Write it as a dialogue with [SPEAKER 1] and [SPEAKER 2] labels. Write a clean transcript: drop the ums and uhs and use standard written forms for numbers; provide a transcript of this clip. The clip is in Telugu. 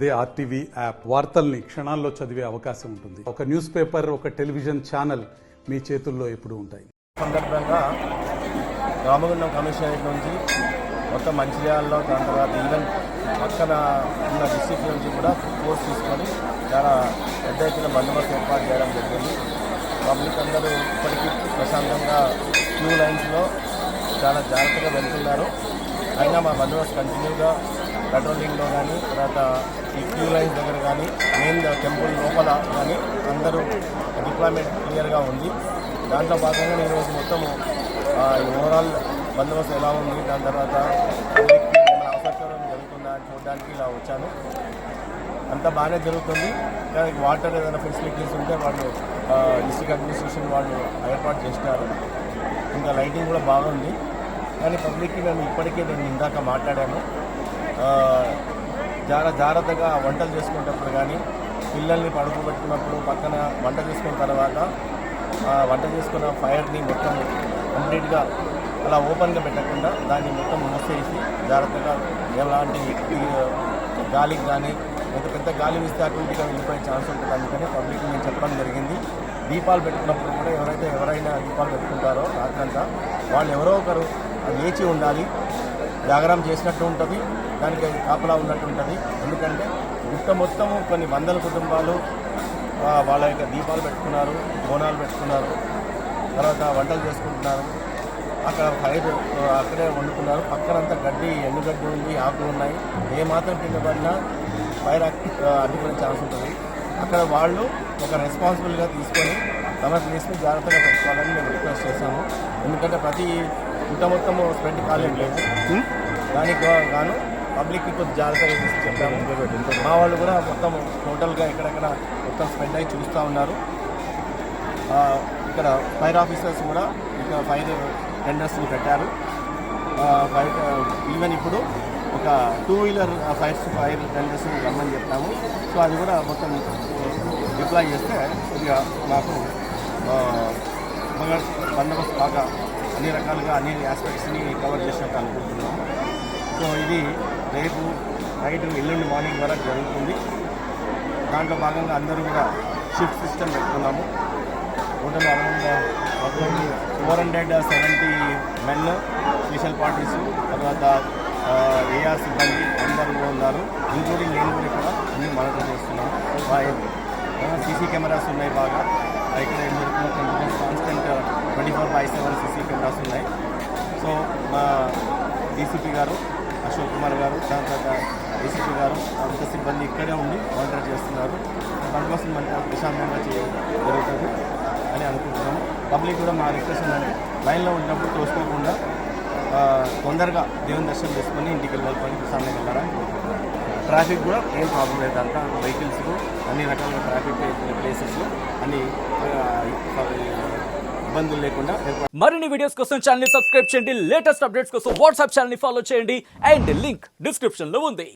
[SPEAKER 1] అదే ఆర్టీవీ యాప్ వార్తల్ని క్షణాల్లో చదివే అవకాశం ఉంటుంది. ఒక న్యూస్ పేపర్, ఒక టెలివిజన్ ఛానల్ మీ చేతుల్లో ఎప్పుడూ ఉంటాయి.
[SPEAKER 2] సందర్భంగా రామగుండం కమిషనరేట్ నుంచి మొత్తం మంచిర్యాలలో, దాని తర్వాత ఈవెన్ పక్కన ఉన్న డిస్ట్రిక్ట్ నుంచి కూడా ఫోర్స్ తీసుకొని చాలా పెద్ద ఎత్తున బందోబస్తు ఏర్పాటు చేయడం జరిగింది. పబ్లిక్ అందరూ ఇప్పటికీ ప్రశాంతంగా క్యూ లైన్స్లో చాలా జాగ్రత్తగా వెళ్తున్నారు. అయినా మా బందోబస్తు కంటిన్యూగా పెట్రోలింగ్లో కానీ, తర్వాత ఈ క్యూ లైన్స్ దగ్గర కానీ, మెయిన్ టెంపుల్ లోపల కానీ అందరూ డిప్లాయ్మెంట్ క్లియర్గా ఉంది. దాంట్లో భాగంగా ఈరోజు మొత్తము ఓవరాల్ బందోబస్తు ఎలా ఉంది, దాని తర్వాత అవసరం జరుగుతుందా అని చూడడానికి ఇలా వచ్చాను. అంతా బాగానే జరుగుతుంది. కానీ వాటర్ ఏదైనా ఫెసిలిటీస్ ఉంటే వాళ్ళు డిస్ట్రిక్ట్ అడ్మినిస్ట్రేషన్ వాళ్ళు ఏర్పాటు చేసినారు. ఇంకా లైటింగ్ కూడా బాగుంది. కానీ పబ్లిక్కి నేను ఇప్పటికే ఇందాక మాట్లాడాను, జాగ్రత్తగా వంటలు చేసుకునేటప్పుడు కానీ, పిల్లల్ని పడుకోబెట్టుకున్నప్పుడు పక్కన వంట చేసుకున్న తర్వాత వంట చేసుకున్న ఫైర్ని మొత్తం కంప్లీట్గా అలా ఓపెన్గా పెట్టకుండా దాన్ని మొత్తం మూసేసి జాగ్రత్తగా ఎలాంటి గాలికి కానీ పెద్ద గాలి వీస్తే అటువంటిగా వెళ్ళిపోయే ఛాన్స్ ఉంటుంది. అందుకని పబ్లిక్ నేను చెప్పడం జరిగింది. దీపాలు పెట్టుకున్నప్పుడు కూడా ఎవరైనా దీపాలు పెట్టుకుంటారో రాత్రంతా వాళ్ళు ఎవరో ఒకరు లేచి ఉండాలి. జాగరణ చేసినట్టు ఉంటుంది, దానికి కాపలా ఉన్నట్టు ఉంటుంది. ఎందుకంటే గుట్ట మొత్తము కొన్ని వందల కుటుంబాలు వాళ్ళ యొక్క దీపాలు పెట్టుకున్నారు, బోనాలు పెట్టుకున్నారు, తర్వాత వంటలు చేసుకుంటున్నారు. అక్కడ ఫైర్ అక్కడే వండుకున్నారు. పక్కనంతా గడ్డి, ఎండుగడ్డి ఉంది, ఆకులు ఉన్నాయి. ఏమాత్రం కింద పడినా ఫైర్ అడ్డుకునే ఛాన్స్ ఉంటుంది. అక్కడ వాళ్ళు ఒక రెస్పాన్సిబుల్గా తీసుకొని తమ ప్లేస్ని జాగ్రత్తగా పెట్టుకోవాలని మేము రిక్వెస్ట్ చేశాము. ఎందుకంటే ప్రతి గుట్ట మొత్తము స్ప్రెడ్ కాలేం లేదు. దానికి గాను పబ్లిక్కి కొంచెం జాగ్రత్తగా తీసి చెప్పాము. మా వాళ్ళు కూడా మొత్తం టోటల్గా ఎక్కడెక్కడ మొత్తం స్ప్రెడ్ అయ్యి చూస్తూ ఉన్నారు. ఇక్కడ ఫైర్ ఆఫీసర్స్ కూడా ఇక్కడ ఫైర్ టెండర్స్ని పెట్టారు. ఈవెన్ ఇప్పుడు ఒక 2 వీలర్ ఫైర్ టెండర్స్ రమ్మని చెప్పాము. సో అది కూడా మొత్తం డిప్లాయ్ చేస్తే కొద్దిగా మాకు బందోబస్తు బాగా అన్ని రకాలుగా అన్ని ఆస్పెక్ట్స్ని కవర్ చేసినట్టు అనుకుంటున్నాము. సో ఇది రేపు నైట్, ఎల్లుండి మార్నింగ్ వరకు జరుగుతుంది. దాంట్లో భాగంగా అందరూ కూడా షిఫ్ట్ సిస్టమ్ పెట్టుకున్నాము. Total around 470 men, special parties, తర్వాత ఏఆర్ సిబ్బంది అందరూ ఉన్నారు. ఇంక్లూడింగ్ నేను కూడా ఇక్కడ అన్నీ మానిటర్ చేస్తున్నాము. సీసీ కెమెరాస్ ఉన్నాయి బాగా. ఇక్కడ ఏం జరుగుతుంది, కాన్స్టెంట్ 24/7 సీసీ కెమెరాస్ ఉన్నాయి. సో మా డీసీపీ గారు అశోక్ కుమార్ గారు, దాని తర్వాత డీసీపీ గారు అంత సిబ్బంది ఇక్కడే ఉండి మానిటర్ చేస్తున్నారు. దానికోసం మంచి ప్రశాంతంగా జరుగుతుంది అని అనుకుంటున్నాము. పబ్లిక్ కూడా మా రిక్వెస్ట్ ఏంటంటే లైన్లో ఉన్నప్పుడు తోసుకోకుండా తొందరగా దేవుని దర్శనం చేసుకొని ఇంటికి వెళ్ళాలని ప్రశాంతంగా వెళ్ళాలని కోరుకుంటున్నాను. ట్రాఫిక్ కూడా ఏం ప్రాబ్లం లేదు. అంతా వెహికల్స్ అన్ని రకాల ట్రాఫిక్ ప్లేసెస్లో అన్ని ఇబ్బందులు లేకుండా.
[SPEAKER 3] మరిన్ని వీడియోస్ కోసం ఛానల్ ని సబ్స్క్రైబ్ చేయండి. లేటెస్ట్ అప్డేట్స్ కోసం వాట్సాప్ ఛానల్ ని ఫాలో చేయండి. అండ్ లింక్ డిస్క్రిప్షన్ లో ఉంది.